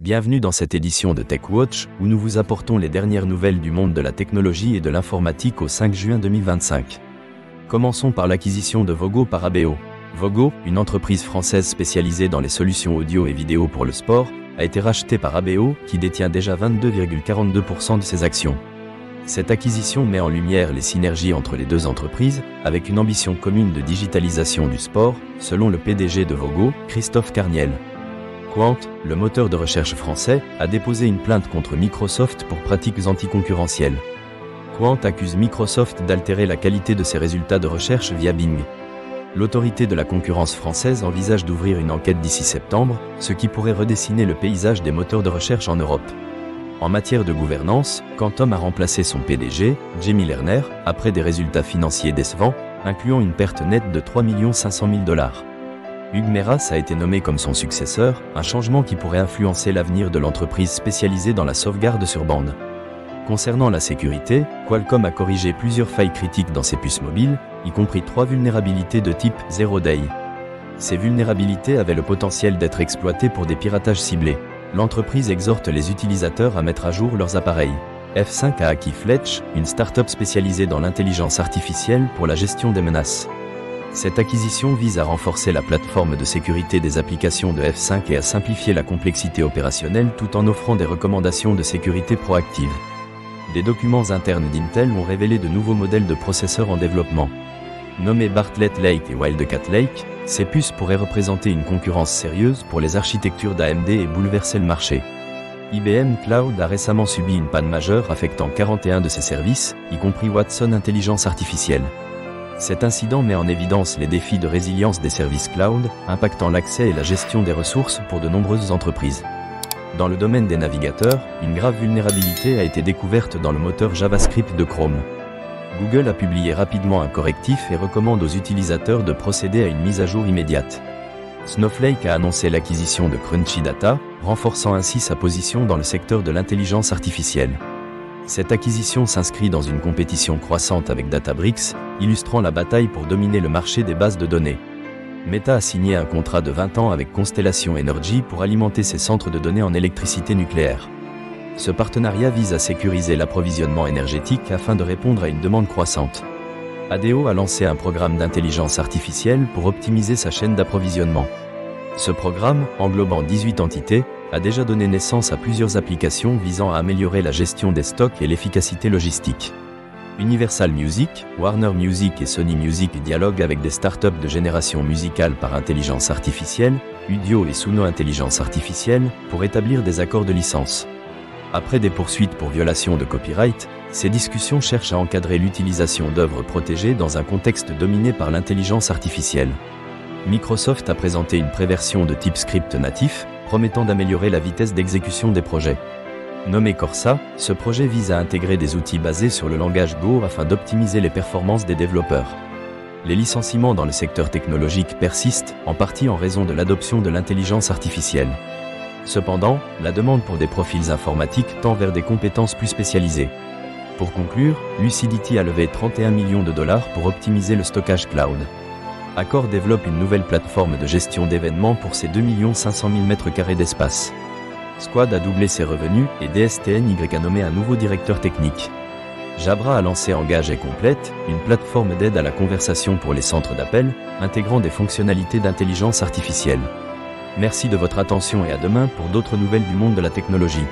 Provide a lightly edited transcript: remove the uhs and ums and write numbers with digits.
Bienvenue dans cette édition de TechWatch, où nous vous apportons les dernières nouvelles du monde de la technologie et de l'informatique au 5 juin 2025. Commençons par l'acquisition de Vogo par ABO. Vogo, une entreprise française spécialisée dans les solutions audio et vidéo pour le sport, a été rachetée par ABO, qui détient déjà 22,42% de ses actions. Cette acquisition met en lumière les synergies entre les deux entreprises, avec une ambition commune de digitalisation du sport, selon le PDG de Vogo, Christophe Carniel. Quant, le moteur de recherche français, a déposé une plainte contre Microsoft pour pratiques anticoncurrentielles. Quant accuse Microsoft d'altérer la qualité de ses résultats de recherche via Bing. L'autorité de la concurrence française envisage d'ouvrir une enquête d'ici septembre, ce qui pourrait redessiner le paysage des moteurs de recherche en Europe. En matière de gouvernance, Quantum a remplacé son PDG, Jamie Lerner, après des résultats financiers décevants, incluant une perte nette de 3 500 000 $. Hugues Meras a été nommé comme son successeur, un changement qui pourrait influencer l'avenir de l'entreprise spécialisée dans la sauvegarde sur bande. Concernant la sécurité, Qualcomm a corrigé plusieurs failles critiques dans ses puces mobiles, y compris 3 vulnérabilités de type Zero Day. Ces vulnérabilités avaient le potentiel d'être exploitées pour des piratages ciblés. L'entreprise exhorte les utilisateurs à mettre à jour leurs appareils. F5 a acquis Fletch, une start-up spécialisée dans l'intelligence artificielle pour la gestion des menaces. Cette acquisition vise à renforcer la plateforme de sécurité des applications de F5 et à simplifier la complexité opérationnelle tout en offrant des recommandations de sécurité proactives. Des documents internes d'Intel ont révélé de nouveaux modèles de processeurs en développement. Nommés Bartlett Lake et Wildcat Lake, ces puces pourraient représenter une concurrence sérieuse pour les architectures d'AMD et bouleverser le marché. IBM Cloud a récemment subi une panne majeure affectant 41 de ses services, y compris Watson Intelligence Artificielle. Cet incident met en évidence les défis de résilience des services cloud, impactant l'accès et la gestion des ressources pour de nombreuses entreprises. Dans le domaine des navigateurs, une grave vulnérabilité a été découverte dans le moteur JavaScript de Chrome. Google a publié rapidement un correctif et recommande aux utilisateurs de procéder à une mise à jour immédiate. Snowflake a annoncé l'acquisition de Crunchy Data, renforçant ainsi sa position dans le secteur de l'intelligence artificielle. Cette acquisition s'inscrit dans une compétition croissante avec Databricks, illustrant la bataille pour dominer le marché des bases de données. Meta a signé un contrat de 20 ans avec Constellation Energy pour alimenter ses centres de données en électricité nucléaire. Ce partenariat vise à sécuriser l'approvisionnement énergétique afin de répondre à une demande croissante. ADO a lancé un programme d'intelligence artificielle pour optimiser sa chaîne d'approvisionnement. Ce programme, englobant 18 entités, a déjà donné naissance à plusieurs applications visant à améliorer la gestion des stocks et l'efficacité logistique. Universal Music, Warner Music et Sony Music dialoguent avec des startups de génération musicale par intelligence artificielle, Udio et Suno Intelligence Artificielle, pour établir des accords de licence. Après des poursuites pour violation de copyright, ces discussions cherchent à encadrer l'utilisation d'œuvres protégées dans un contexte dominé par l'intelligence artificielle. Microsoft a présenté une préversion de type script natif, promettant d'améliorer la vitesse d'exécution des projets. Nommé Corsa, ce projet vise à intégrer des outils basés sur le langage Go afin d'optimiser les performances des développeurs. Les licenciements dans le secteur technologique persistent, en partie en raison de l'adoption de l'intelligence artificielle. Cependant, la demande pour des profils informatiques tend vers des compétences plus spécialisées. Pour conclure, Lucidity a levé 31 millions de dollars pour optimiser le stockage cloud. Accor développe une nouvelle plateforme de gestion d'événements pour ses 2 500 000 m² d'espace. Squad a doublé ses revenus et DSTNY a nommé un nouveau directeur technique. Jabra a lancé Engage et Complète, une plateforme d'aide à la conversation pour les centres d'appel, intégrant des fonctionnalités d'intelligence artificielle. Merci de votre attention et à demain pour d'autres nouvelles du monde de la technologie.